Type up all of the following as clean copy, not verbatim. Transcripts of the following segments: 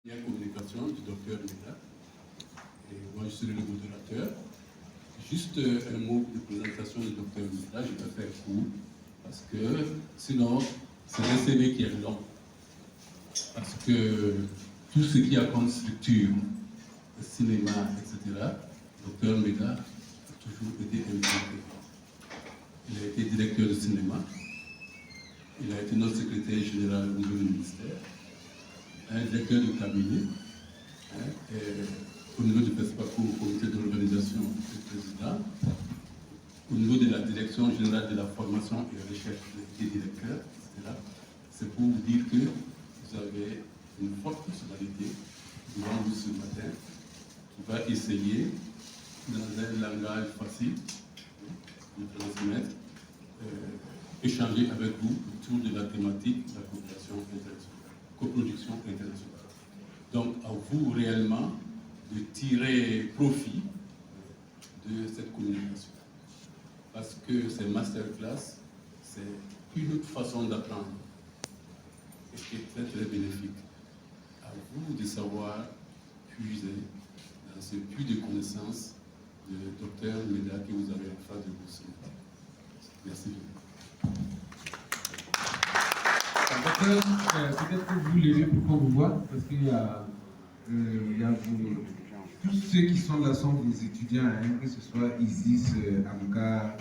Il y a une communication du docteur Meda. Et moi, je serai le modérateur. Juste un mot de présentation du docteur Meda, je vais faire court, parce que sinon, c'est un CV qui est long. Parce que tout ce qui a comme structure, le cinéma, etc., le docteur Meda a toujours été impliqué. Il a été directeur de cinéma, il a été notre secrétaire général au niveau du ministère, un directeur de cabinet, au niveau du PESPACO, au comité d'organisation du président, au niveau de la direction générale de la formation et de la recherche des directeurs, etc. C'est pour vous dire que vous avez une forte personnalité devant vous ce matin qui va essayer, dans un langage facile, de transmettre, échanger avec vous autour de la thématique de la coproduction internationale. Donc, à vous réellement de tirer profit de cette communication. Parce que ces masterclass, c'est une autre façon d'apprendre et qui est très très bénéfique. À vous de savoir puiser dans ce puits de connaissances de docteur Meda que vous avez en face de vous ce matin. Merci. Docteur, peut-être que vous levez pour qu'on vous voit, parce qu'il y a, tous ceux qui sont là sont des étudiants, hein, que ce soit Isis, Amka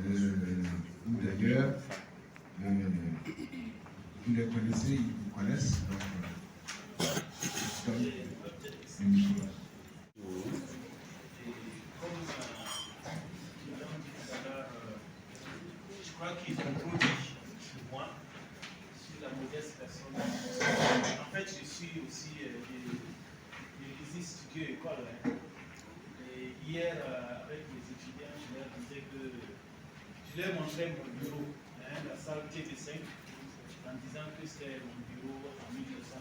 ou d'ailleurs. Vous les connaissez, ils vous connaissent. Je crois qu'ils ont produit sur moi, sur la modeste personne. En fait, je suis aussi de l'ISIS Studio École. Hein. Et hier, avec les étudiants, je leur disais que je leur montrais mon bureau, hein, la salle TV5, en disant que c'était mon bureau en 1991.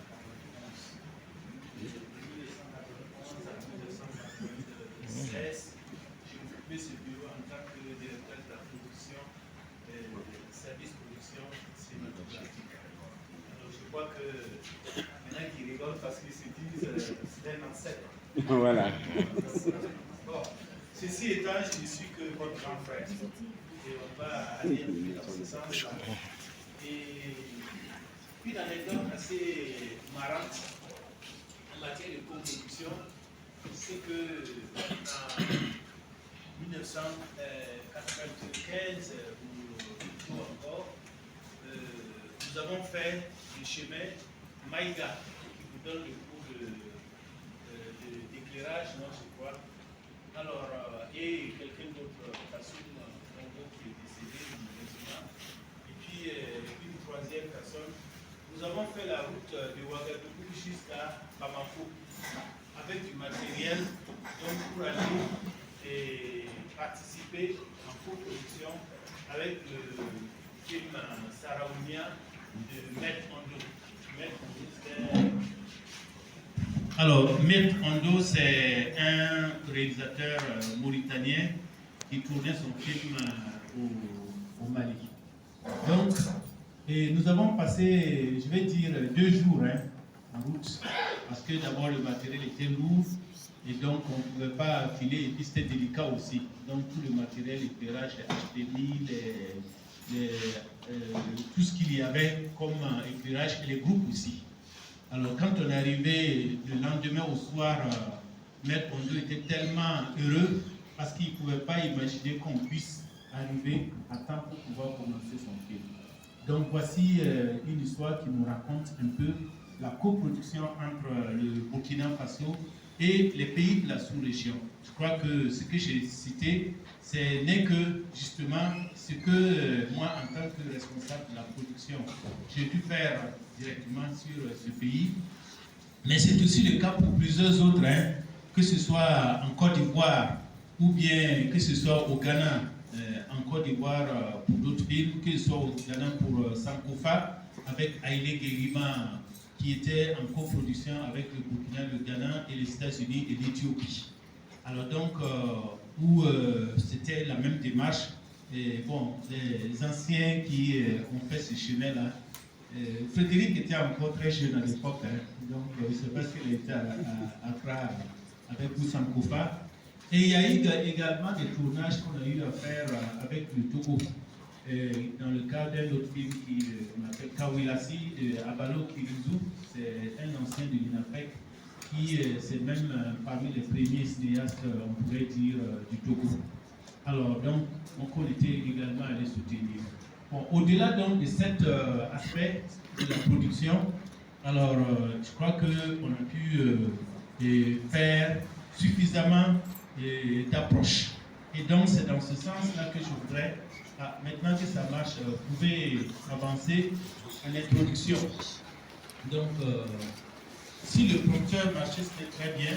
De 1991 à 1996, j'ai occupé ce bureau en tant que directeur de la production, service production cinématographique. Alors je crois que maintenant qu'ils rigolent parce qu'ils se disent c'est un ancêtre. Voilà. Bon, ceci étant, je ne suis que votre grand frère. Et on va aller un peu dans ce sens-là. Et puis l'anecdote assez marrante en matière de coproduction, c'est que en 1995 ou encore, nous avons fait le chemin Maïga, qui vous donne le cours d'éclairage, non, je crois. Alors, et quelqu'un d'autre, Kassoum Congo, qui est décédé, malheureusement. Et puis, une troisième personne. Nous avons fait la route de Ouagadougou jusqu'à Bamako, avec du matériel, donc pour aller et participer en coproduction avec le film Saraounia de Maître Ando. Alors, Maître Ando, c'est un réalisateur mauritanien qui tournait son film au Mali. Donc, et nous avons passé, je vais dire, 2 jours en route, parce que d'abord le matériel était lourd, et donc on ne pouvait pas filer, et puis c'était délicat aussi. Donc tout le matériel, éclairage, HDMI, tout ce qu'il y avait comme éclairage, et les groupes aussi. Alors quand on est arrivé le lendemain au soir, Maître Ondo était tellement heureux, parce qu'il ne pouvait pas imaginer qu'on puisse arriver à temps pour pouvoir commencer son film. Donc voici une histoire qui nous raconte un peu la coproduction entre le Burkina Faso et les pays de la sous-région. Je crois que ce que j'ai cité, ce n'est que justement ce que moi, en tant que responsable de la production, j'ai pu faire directement sur ce pays. Mais c'est aussi le cas pour plusieurs autres, hein, que ce soit en Côte d'Ivoire ou bien que ce soit au Ghana, en Côte d'Ivoire pour d'autres films, que ce soit au Ghana pour Sankofa, avec Haïlé Guérima, qui était en coproduction avec le Burkina, le Ghana et les États-Unis et l'Éthiopie. Alors donc, où c'était la même démarche, et bon, les anciens qui ont fait ce chemin-là Frédéric était encore très jeune à l'époque, hein, donc je ne sais pas s'il était à Accra avec Oussam Kofa. Et il y a eu également des tournages qu'on a eu à faire avec le Togo. Dans le cadre d'un autre film qu'on appelle Kawilasi de Abalo Kirizu, c'est un ancien de l'INAFEC qui c'est même parmi les premiers cinéastes, on pourrait dire, du Togo. Alors, donc, on était également allé soutenir. Bon, au-delà donc de cet aspect de la production, alors je crois qu'on a pu faire suffisamment d'approche. Et donc, c'est dans ce sens-là que je voudrais, maintenant que ça marche, vous pouvez avancer en introduction. Donc, si le producteur marchait, c'était très bien,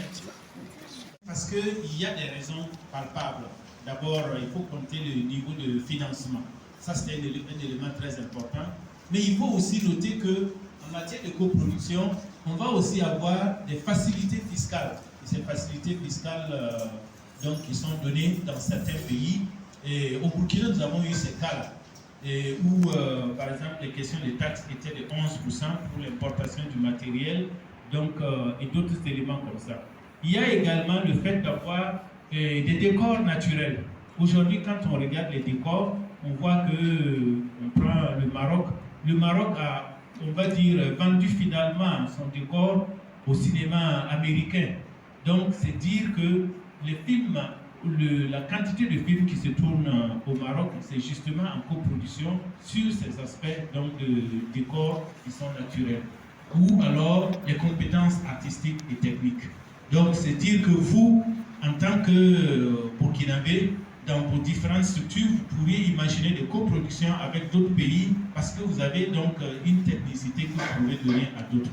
parce qu'il y a des raisons palpables. D'abord, il faut compter le niveau de financement. Ça, c'est un élément très important. Mais il faut aussi noter qu'en matière de coproduction, on va aussi avoir des facilités fiscales. Et ces facilités fiscales donc, qui sont données dans certains pays. Et au Burkina, nous avons eu ces cas-là, où, par exemple, les questions des taxes étaient de 11% pour l'importation du matériel, donc, et d'autres éléments comme ça. Il y a également le fait d'avoir des décors naturels. Aujourd'hui, quand on regarde les décors, on voit on prend le Maroc. Le Maroc a, on va dire, vendu finalement son décor au cinéma américain. Donc, c'est dire que les films, la quantité de films qui se tournent au Maroc, c'est justement en coproduction sur ces aspects donc, de décors qui sont naturels. Ou alors les compétences artistiques et techniques. Donc, c'est dire que vous, en tant que Burkinabé, dans vos différentes structures, vous pourriez imaginer des coproductions avec d'autres pays parce que vous avez donc une technicité que vous pouvez donner à d'autres.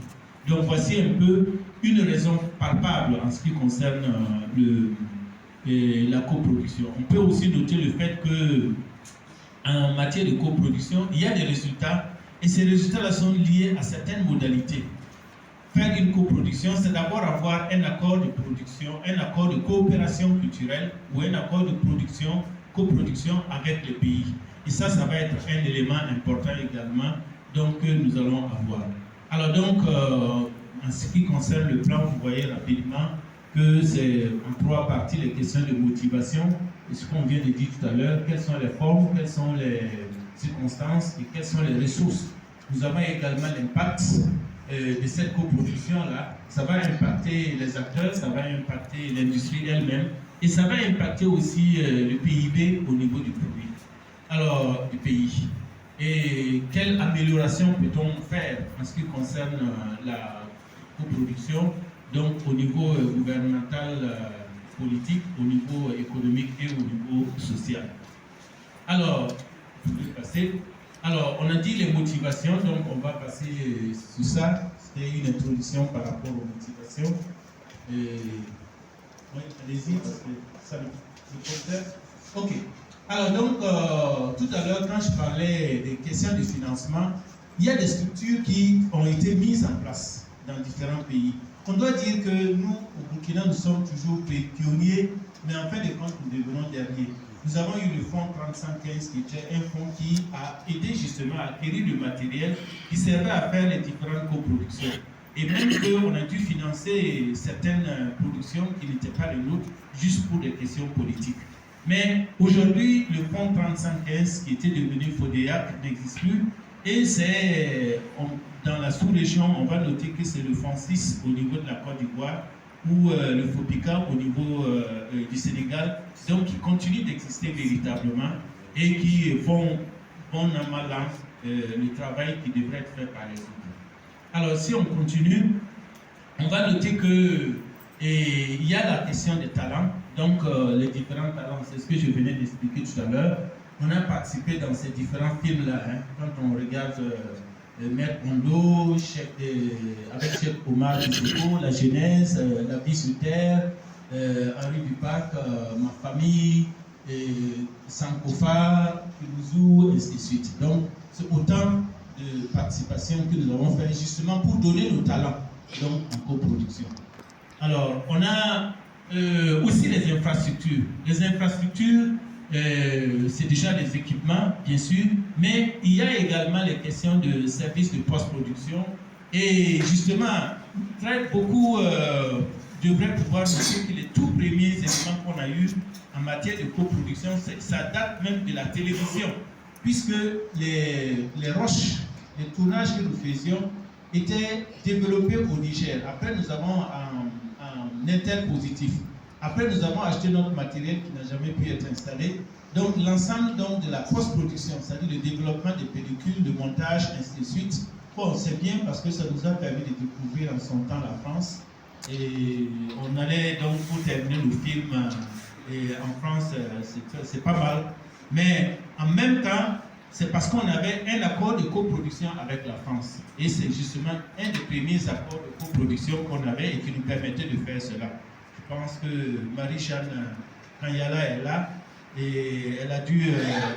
Donc, voici un peu une raison palpable en ce qui concerne la coproduction. On peut aussi noter le fait que en matière de coproduction, il y a des résultats et ces résultats-là sont liés à certaines modalités. Faire une coproduction, c'est d'abord avoir un accord de production, un accord de coopération culturelle ou un accord de coproduction avec les pays. Et ça va être un élément important également donc, que nous allons avoir. Alors donc, en ce qui concerne le plan, vous voyez rapidement que c'est en 3 parties les questions de motivation, et ce qu'on vient de dire tout à l'heure, quelles sont les formes, quelles sont les circonstances et quelles sont les ressources. Nous avons également l'impact de cette coproduction-là. Ça va impacter les acteurs, ça va impacter l'industrie elle-même et ça va impacter aussi le PIB au niveau du produit, alors du pays. Et quelle amélioration peut-on faire en ce qui concerne la coproduction, donc au niveau gouvernemental, politique, au niveau économique et au niveau social. Alors, vous pouvez passer. Alors, on a dit les motivations, donc on va passer sur ça. C'était une introduction par rapport aux motivations. Et... Oui, allez-y, parce que ça me concerne. Ok. Alors, donc, tout à l'heure, quand je parlais des questions de financement, il y a des structures qui ont été mises en place dans différents pays. On doit dire que nous, au Burkina, nous sommes toujours pionniers, mais en fin de compte, nous devenons derniers. Nous avons eu le fonds 3515 qui était un fonds qui a aidé justement à acquérir le matériel qui servait à faire les différentes coproductions. Et même qu'on a dû financer certaines productions qui n'étaient pas les nôtres, juste pour des questions politiques. Mais aujourd'hui, le fonds 3515 qui était devenu FODEAC n'existe plus. Et c'est dans la sous-région, on va noter que c'est le fonds 6 au niveau de la Côte d'Ivoire ou le FOPICA au niveau du Sénégal, donc qui continuent d'exister véritablement et qui font bon an mal an le travail qui devrait être fait par les autres. Alors si on continue, on va noter que il y a la question des talents, donc les différents talents, c'est ce que je venais d'expliquer tout à l'heure. On a participé dans ces différents films-là, hein, quand on regarde Maître Kondo, avec Cheikh Omar Sissoko, La Genèse, La vie sur terre, Henri Dupac, Ma famille, Sankofa, Kilouzou, et ainsi de suite. Donc, c'est autant de participations que nous avons fait justement pour donner nos talents, donc en coproduction. Alors, on a aussi les infrastructures. Les infrastructures, c'est déjà les équipements, bien sûr, mais il y a également les questions de services de post-production. Et justement, beaucoup devraient pouvoir noter que les tout premiers éléments qu'on a eus en matière de coproduction, ça date même de la télévision, puisque les rushs, les tournages que nous faisions étaient développés au Niger. Après, nous avons un interpositif. Après, nous avons acheté notre matériel qui n'a jamais pu être installé. Donc, l'ensemble de la post-production, c'est-à-dire le développement des pellicules, le montage, ainsi de suite. Bon, c'est bien parce que ça nous a permis de découvrir en son temps la France. Et on allait donc pour terminer le film en France, c'est pas mal. Mais en même temps, c'est parce qu'on avait un accord de coproduction avec la France. Et c'est justement un des premiers accords de coproduction qu'on avait et qui nous permettait de faire cela. Je pense que Marie-Jeanne Kanyala est là et elle a dû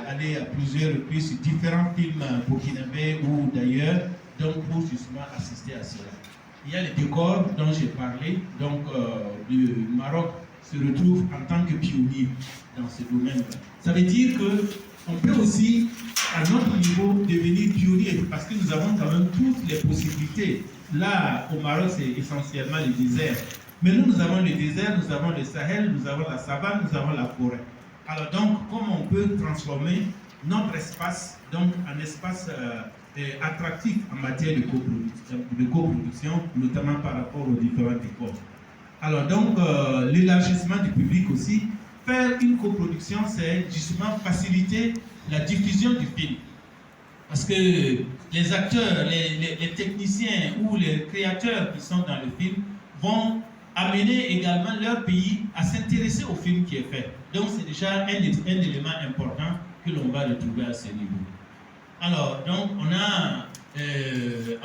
aller à plusieurs reprises sur différents films burkinabés ou d'ailleurs, donc pour justement assister à cela. Il y a les décors dont j'ai parlé, donc le Maroc se retrouve en tant que pionnier dans ce domaine. Ça veut dire qu'on peut aussi, à notre niveau, devenir pionnier parce que nous avons quand même toutes les possibilités. Là, au Maroc, c'est essentiellement le désert. Mais nous avons le désert, nous avons le Sahel, nous avons la savane, nous avons la forêt. Alors donc, comment on peut transformer notre espace donc, en espace attractif en matière de coproduction, notamment par rapport aux différents décors. Alors donc, l'élargissement du public aussi. Faire une coproduction, c'est justement faciliter la diffusion du film. Parce que les acteurs, les techniciens ou les créateurs qui sont dans le film vont amener également leur pays à s'intéresser au film qui est fait. Donc c'est déjà un élément important que l'on va retrouver à ce niveau. Alors, donc on a,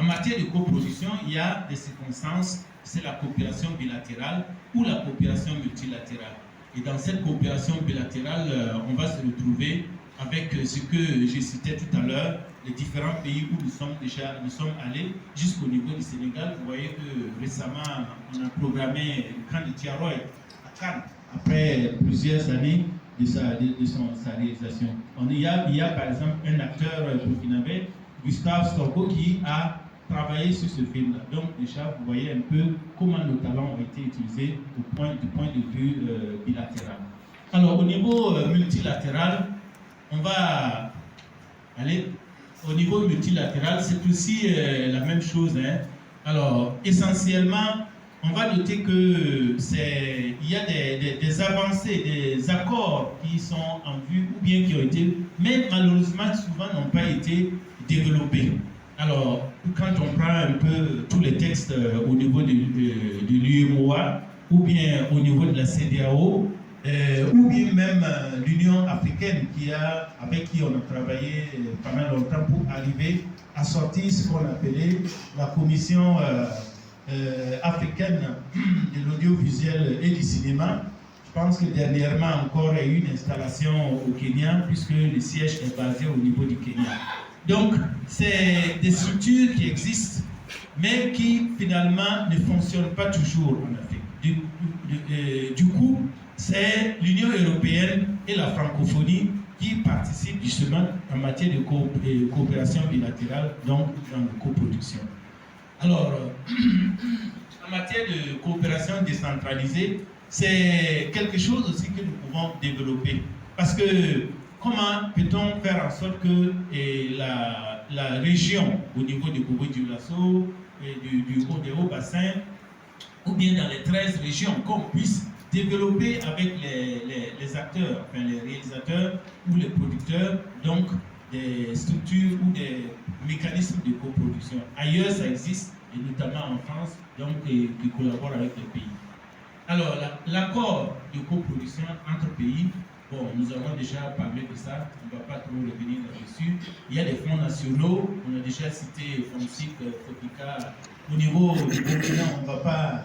en matière de coproduction, il y a des circonstances, c'est la coopération bilatérale ou la coopération multilatérale. Et dans cette coopération bilatérale, on va se retrouver avec ce que j'ai cité tout à l'heure, les différents pays où nous sommes allés jusqu'au niveau du Sénégal. Vous voyez que récemment, on a programmé le camp de Tiaroy à Cannes, après plusieurs années de sa réalisation. Il y a par exemple un acteur burkinabé, Gustave Storgo, qui a travaillé sur ce film-là. Donc déjà, vous voyez un peu comment nos talents ont été utilisés du point de vue bilatéral. Alors au niveau multilatéral, on va aller au niveau multilatéral, c'est aussi la même chose. Hein. Alors essentiellement, on va noter que il y a des avancées, des accords qui sont en vue ou bien qui ont été, mais malheureusement souvent n'ont pas été développés. Alors, quand on prend un peu tous les textes au niveau de l'UEMOA, ou bien au niveau de la CEDEAO, ou bien même l'Union africaine avec qui on a travaillé pendant longtemps pour arriver à sortir ce qu'on appelait la commission africaine de l'audiovisuel et du cinéma. Je pense que dernièrement encore, il y a eu une installation au Kenya, puisque le siège est basé au niveau du Kenya. Donc, c'est des structures qui existent, mais qui finalement ne fonctionnent pas toujours en Afrique. Du coup, c'est l'Union européenne et la francophonie qui participent justement en matière de coopération bilatérale, donc dans la coproduction. Alors, en matière de coopération décentralisée, c'est quelque chose aussi que nous pouvons développer. Parce que comment peut-on faire en sorte que la région, au niveau du Bobo-Dioulasso, des hauts-bassins, ou bien dans les 13 régions, qu'on puisse développer avec les acteurs, enfin les réalisateurs ou les producteurs, donc des structures ou des mécanismes de coproduction. Ailleurs, ça existe, et notamment en France, donc qui collaborent avec les pays. Alors, l'accord de coproduction entre pays, bon, nous avons déjà parlé de ça, on ne va pas trop revenir là-dessus. Il y a des fonds nationaux, on a déjà cité FONSIC, FOPICA. Au niveau du Burkina, on ne va pas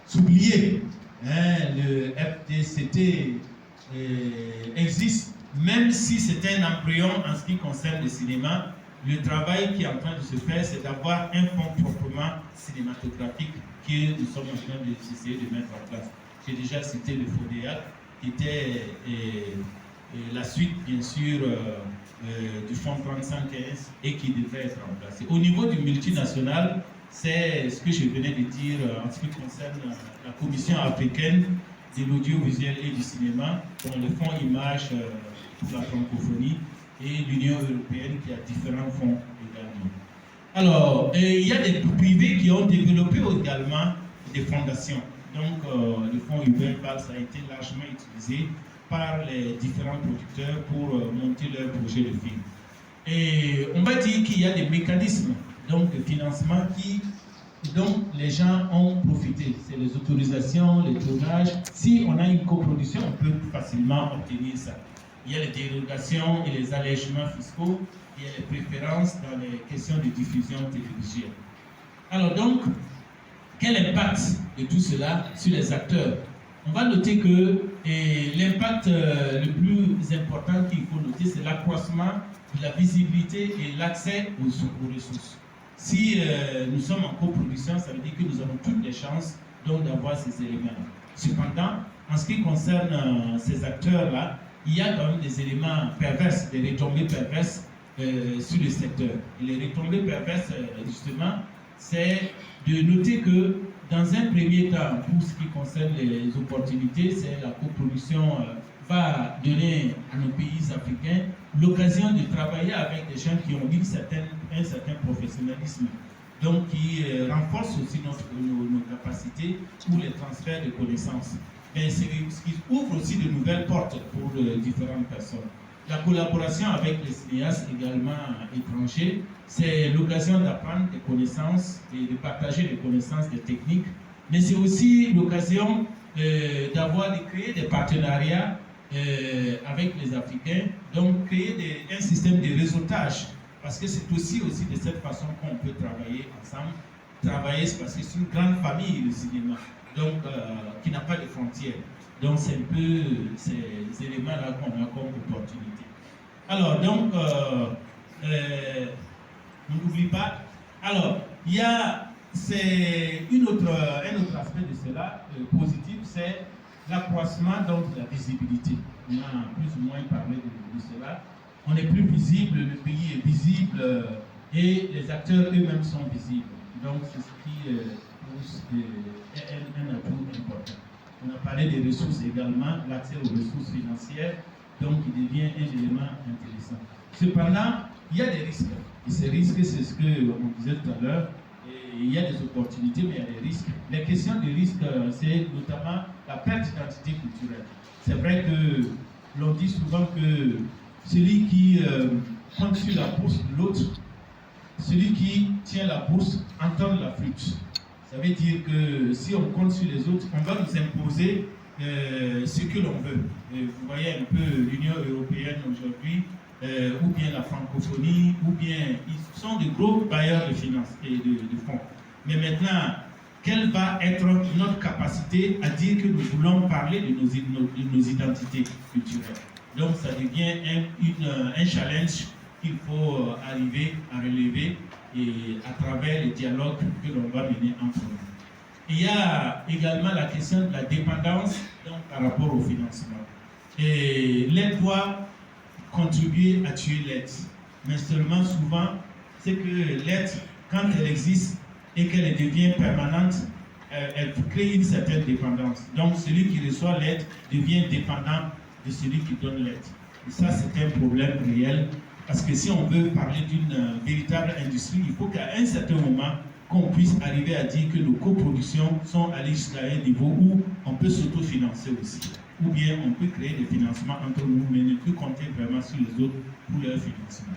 s'oublier. Hein, le FDCT existe, même si c'est un embryon en ce qui concerne le cinéma. Le travail qui est en train de se faire, c'est d'avoir un fonds proprement cinématographique que nous sommes en train d'essayer de mettre en place. J'ai déjà cité le FODEAC, qui était la suite, bien sûr, du Fonds 3515 et qui devait être remplacé. Au niveau du multinational, c'est ce que je venais de dire en ce qui concerne la Commission africaine de l'audiovisuel et du cinéma, dont le Fonds Image pour la francophonie et l'Union européenne qui a différents fonds également. Alors, il y a des groupes privés qui ont développé également des fondations. Donc, le fonds Hubert Valls a été largement utilisé par les différents producteurs pour monter leur projet de film. Et on va dire qu'il y a des mécanismes donc, de financement dont les gens ont profité. C'est les autorisations, les tournages. Si on a une coproduction, on peut facilement obtenir ça. Il y a les dérogations et les allègements fiscaux. Il y a les préférences dans les questions de diffusion télévisuelle. Alors donc, quel impact de tout cela sur les acteurs? On va noter que l'impact le plus important qu'il faut noter, c'est l'accroissement de la visibilité et l'accès aux ressources. Si nous sommes en coproduction, ça veut dire que nous avons toutes les chances d'avoir ces éléments-là. Cependant, en ce qui concerne ces acteurs-là, il y a quand même des éléments pervers, des retombées perverses sur le secteur. Et les retombées perverses, justement, c'est de noter que dans un premier temps, pour ce qui concerne les opportunités, c'est la coproduction va donner à nos pays africains l'occasion de travailler avec des gens qui ont un certain professionnalisme, donc qui renforce aussi nos capacités pour les transferts de connaissances. Mais c'est ce qui ouvre aussi de nouvelles portes pour différentes personnes. La collaboration avec les cinéastes également étrangers, c'est l'occasion d'apprendre des connaissances et de partager des connaissances, des techniques, mais c'est aussi l'occasion de créer des partenariats avec les Africains, donc créer un système de réseautage, parce que c'est aussi de cette façon qu'on peut travailler ensemble. Travailler, c'est parce que c'est une grande famille, le cinéma, donc qui n'a pas de frontières. Donc c'est un peu ces éléments-là qu'on a comme opportunité. Alors donc, on n'oublie pas. Alors, il y a un autre aspect de cela positif, c'est l'accroissement de la visibilité. On a plus ou moins parlé de cela. On est plus visible, le pays est visible et les acteurs eux-mêmes sont visibles. Donc c'est ce qui pousse un atout important. On a parlé des ressources également, l'accès aux ressources financières, donc qui devient un élément intéressant. Cependant, il y a des risques. Et ces risques, c'est ce qu'on disait tout à l'heure. Il y a des opportunités, mais il y a des risques. Les questions de risques, c'est notamment la perte d'identité culturelle. C'est vrai que l'on dit souvent que celui qui compte sur la bourse de l'autre, celui qui tient la bourse entend la flûte. Ça veut dire que si on compte sur les autres, on va nous imposer ce que l'on veut. Et vous voyez un peu l'Union européenne aujourd'hui, ou bien la francophonie, ou bien ils sont de gros bailleurs de finances et de fonds. Mais maintenant, quelle va être notre capacité à dire que nous voulons parler de nos identités culturelles? Donc ça devient un challenge qu'il faut arriver à relever et à travers les dialogues que l'on va mener entre nous. Il y a également la question de la dépendance donc, par rapport au financement. Et l'aide doit contribuer à tuer l'aide. Mais seulement souvent, c'est que l'aide, quand elle existe et qu'elle devient permanente, elle crée une certaine dépendance. Donc celui qui reçoit l'aide devient dépendant de celui qui donne l'aide. Et ça, c'est un problème réel. Parce que si on veut parler d'une véritable industrie, il faut qu'à un certain moment, qu'on puisse arriver à dire que nos coproductions sont allées jusqu'à un niveau où on peut s'autofinancer aussi. Ou bien on peut créer des financements entre nous, mais ne plus compter vraiment sur les autres pour leur financement.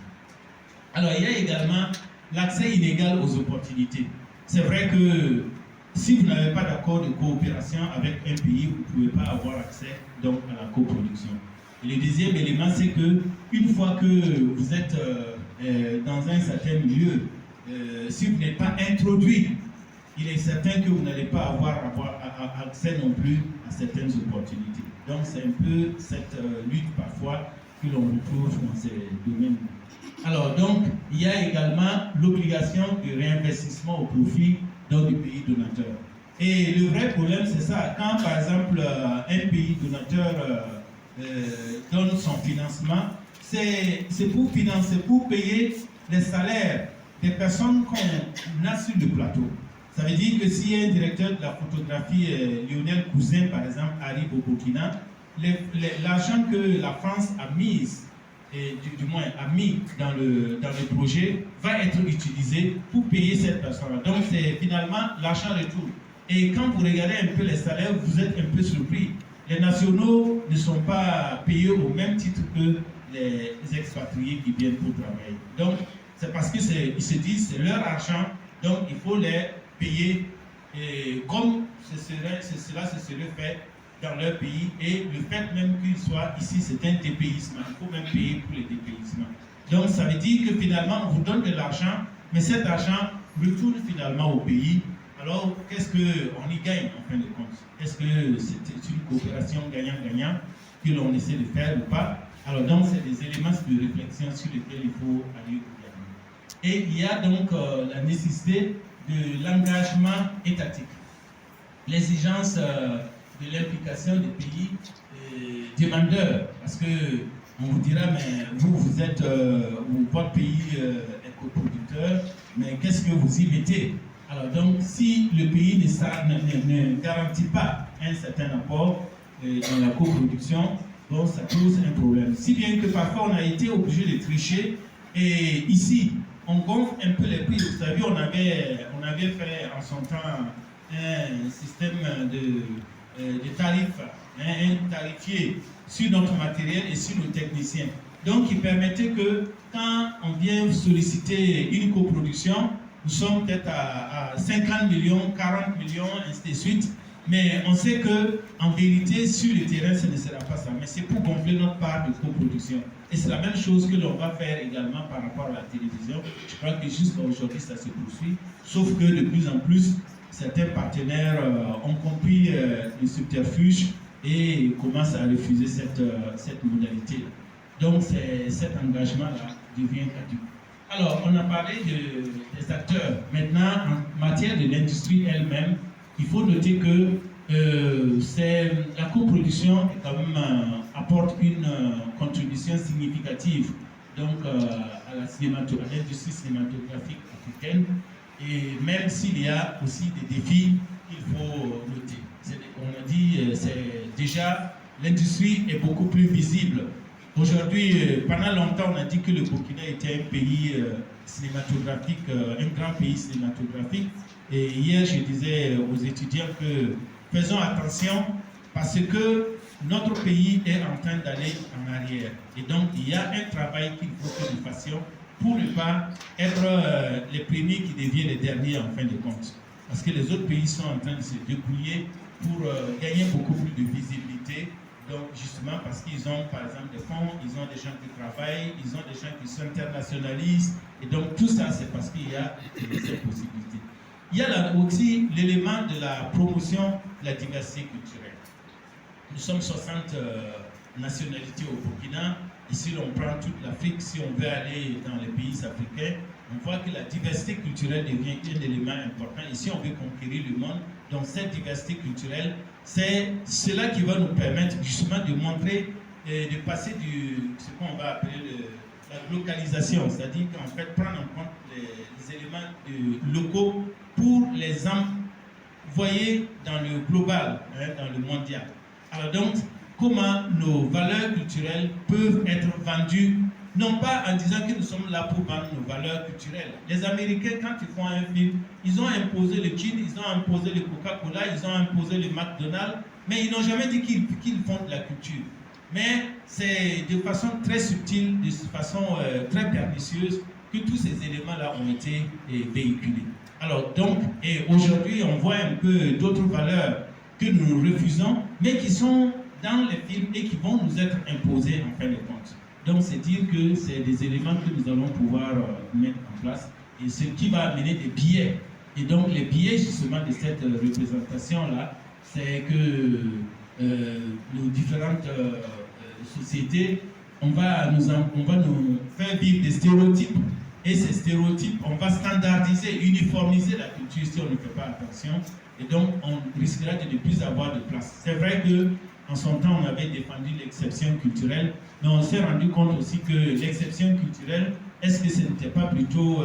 Alors, il y a également l'accès inégal aux opportunités. C'est vrai que si vous n'avez pas d'accord de coopération avec un pays, vous ne pouvez pas avoir accès donc, à la coproduction. Et le deuxième élément, c'est que une fois que vous êtes dans un certain milieu, si vous n'êtes pas introduit, il est certain que vous n'allez pas avoir accès non plus à certaines opportunités. Donc c'est un peu cette lutte parfois que l'on retrouve dans ces domaines. Alors donc, il y a également l'obligation de réinvestissement au profit du pays donateur. Et le vrai problème, c'est ça. Quand, par exemple, un pays donateur donne son financement, c'est pour financer, pour payer les salaires des personnes qu'on a sur le plateau. Ça veut dire que si un directeur de la photographie, Lionel Cousin, par exemple, arrive au Burkina, l'argent que la France a mis, et du moins a mis dans le projet, va être utilisé pour payer cette personne-là. Donc c'est finalement l'argent retourne. Et quand vous regardez un peu les salaires, vous êtes un peu surpris. Les nationaux ne sont pas payés au même titre que les expatriés qui viennent pour travailler. Donc c'est parce qu'ils se disent c'est leur argent, donc il faut les payer et comme cela se serait fait dans leur pays, et le fait même qu'ils soient ici, c'est un dépaysement. Il faut même payer pour les dépaysements. Donc ça veut dire que finalement on vous donne de l'argent, mais cet argent retourne finalement au pays. Alors qu'est-ce qu'on y gagne en fin de compte? Est-ce que c'est une coopération gagnant-gagnant que l'on essaie de faire ou pas? Alors donc c'est des éléments de réflexion sur lesquels il faut aller au gouvernement. Et il y a donc la nécessité de l'engagement étatique, l'exigence de l'implication des pays demandeurs, parce que on vous dira mais vous êtes votre pays est coproducteur, mais qu'est-ce que vous y mettez? Alors donc si le pays ne garantit pas un certain apport dans la coproduction, bon, ça pose un problème. Si bien que parfois on a été obligé de tricher, et ici on gonfle un peu les prix. Vous savez, on avait fait en son temps un système de tarifs, un tarifier sur notre matériel et sur nos techniciens. Donc, il permettait que quand on vient solliciter une coproduction, nous sommes peut-être à 50 millions, 40 millions, ainsi de suite. Mais on sait qu'en vérité, sur le terrain, ce ne sera pas ça. Mais c'est pour gonfler notre part de coproduction. Et c'est la même chose que l'on va faire également par rapport à la télévision. Je crois que jusqu'à aujourd'hui, ça se poursuit. Sauf que de plus en plus, certains partenaires ont compris le subterfuge et commencent à refuser cette modalité. Donc, cet engagement-là devient caduc. Alors, on a parlé des acteurs. Maintenant, en matière de l'industrie elle-même, il faut noter que la coproduction apporte une contribution significative donc, à l'industrie cinématographique africaine, et même s'il y a aussi des défis qu'il faut noter. On a dit déjà l'industrie est beaucoup plus visible. Aujourd'hui, pendant longtemps, on a dit que le Burkina était un pays cinématographique, un grand pays cinématographique. Et hier, je disais aux étudiants que faisons attention parce que notre pays est en train d'aller en arrière. Et donc, il y a un travail qu'il faut que nous fassions pour ne pas être les premiers qui deviennent les derniers en fin de compte. Parce que les autres pays sont en train de se débrouiller pour gagner beaucoup plus de visibilité. Donc, justement, parce qu'ils ont, par exemple, des fonds, ils ont des gens qui travaillent, ils ont des gens qui s'internationalisent. Et donc, tout ça, c'est parce qu'il y a cette possibilité. Il y a aussi l'élément de la promotion de la diversité culturelle. Nous sommes 60 nationalités au Burkina. Et si l'on prend toute l'Afrique, si on veut aller dans les pays africains, on voit que la diversité culturelle devient un élément important. Et si on veut conquérir le monde, donc cette diversité culturelle, c'est cela qui va nous permettre justement de montrer, de passer ce qu'on va appeler la localisation, c'est-à-dire qu'en fait prendre en compte les éléments locaux pour les envoyer dans le global, dans le mondial. Alors donc, comment nos valeurs culturelles peuvent être vendues, non pas en disant que nous sommes là pour vendre nos valeurs culturelles. Les Américains, quand ils font un film, ils ont imposé le gin, ils ont imposé le Coca-Cola, ils ont imposé le McDonald's, mais ils n'ont jamais dit qu'ils font de la culture. Mais c'est de façon très subtile, de façon très pernicieuse, que tous ces éléments-là ont été véhiculés. Alors donc, et aujourd'hui, on voit un peu d'autres valeurs que nous refusons, mais qui sont dans les films et qui vont nous être imposés en fin de compte. Donc c'est dire que c'est des éléments que nous allons pouvoir mettre en place, et ce qui va amener des biais. Et donc les biais justement de cette représentation-là, c'est que nos différentes sociétés, on va nous faire vivre des stéréotypes Et ces stéréotypes, on va standardiser, uniformiser la culture si on ne fait pas attention. Et donc, on risquera de ne plus avoir de place. C'est vrai qu'en son temps, on avait défendu l'exception culturelle, mais on s'est rendu compte aussi que l'exception culturelle, est-ce que ce n'était pas plutôt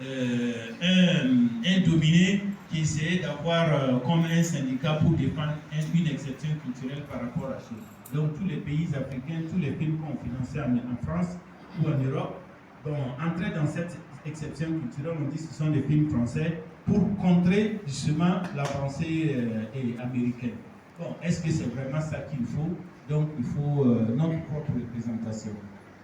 un dominé qui essayait d'avoir comme un syndicat pour défendre une exception culturelle par rapport à ça. Donc, tous les pays africains, tous les films qu'on finançait en France ou en Europe, entrer dans cette exception culturelle, on dit que ce sont des films français pour contrer justement la pensée américaine. Bon, est-ce que c'est vraiment ça qu'il faut? Donc, il faut notre propre représentation.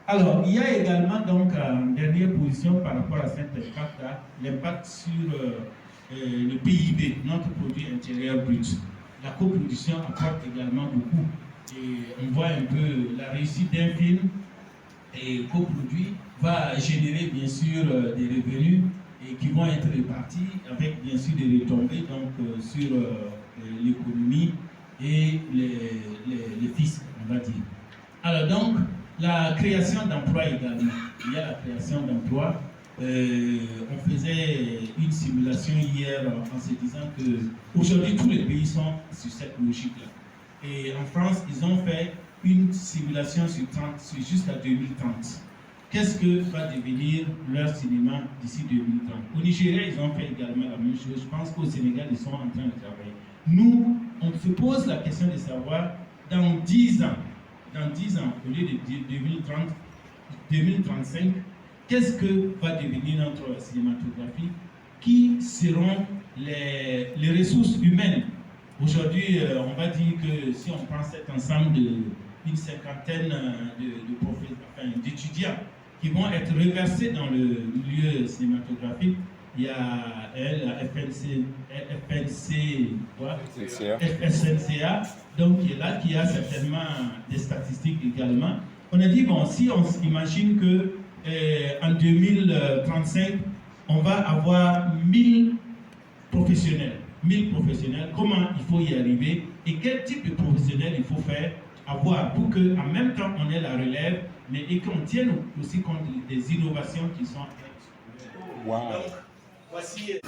Alors, il y a également donc en dernière position par rapport à cet impact-là, l'impact sur le PIB, notre produit intérieur brut. La coproduction apporte également beaucoup. Et on voit un peu la réussite d'un film et coproduit va générer bien sûr des revenus et qui vont être répartis avec bien sûr des retombées donc, sur l'économie et les fiscs, on va dire. Alors donc, la création d'emplois également. Il y a la création d'emplois. On faisait une simulation hier en se disant que aujourd'hui tous les pays sont sur cette logique-là. Et en France, ils ont fait une simulation sur jusqu'à 2030. Qu'est-ce que va devenir leur cinéma d'ici 2030? Au Nigeria, ils ont fait également la même chose. Je pense qu'au Sénégal, ils sont en train de travailler. Nous, on se pose la question de savoir, dans 10 ans, au lieu de 2030, 2035, qu'est-ce que va devenir notre cinématographie? Qui seront les ressources humaines? Aujourd'hui, on va dire que si on prend cet ensemble d'une cinquantaine d'étudiants qui vont être reversés dans le milieu cinématographique, il y a la FNCA, donc qui est là, qui a certainement des statistiques également. On a dit, bon, si on s'imagine que en 2035, on va avoir 1000 professionnels. 1000 professionnels, comment il faut y arriver et quel type de professionnels il faut faire avoir pour qu'en même temps on ait la relève, mais et qu'on tienne aussi compte des innovations qui sont faites. Wow. Donc, voici.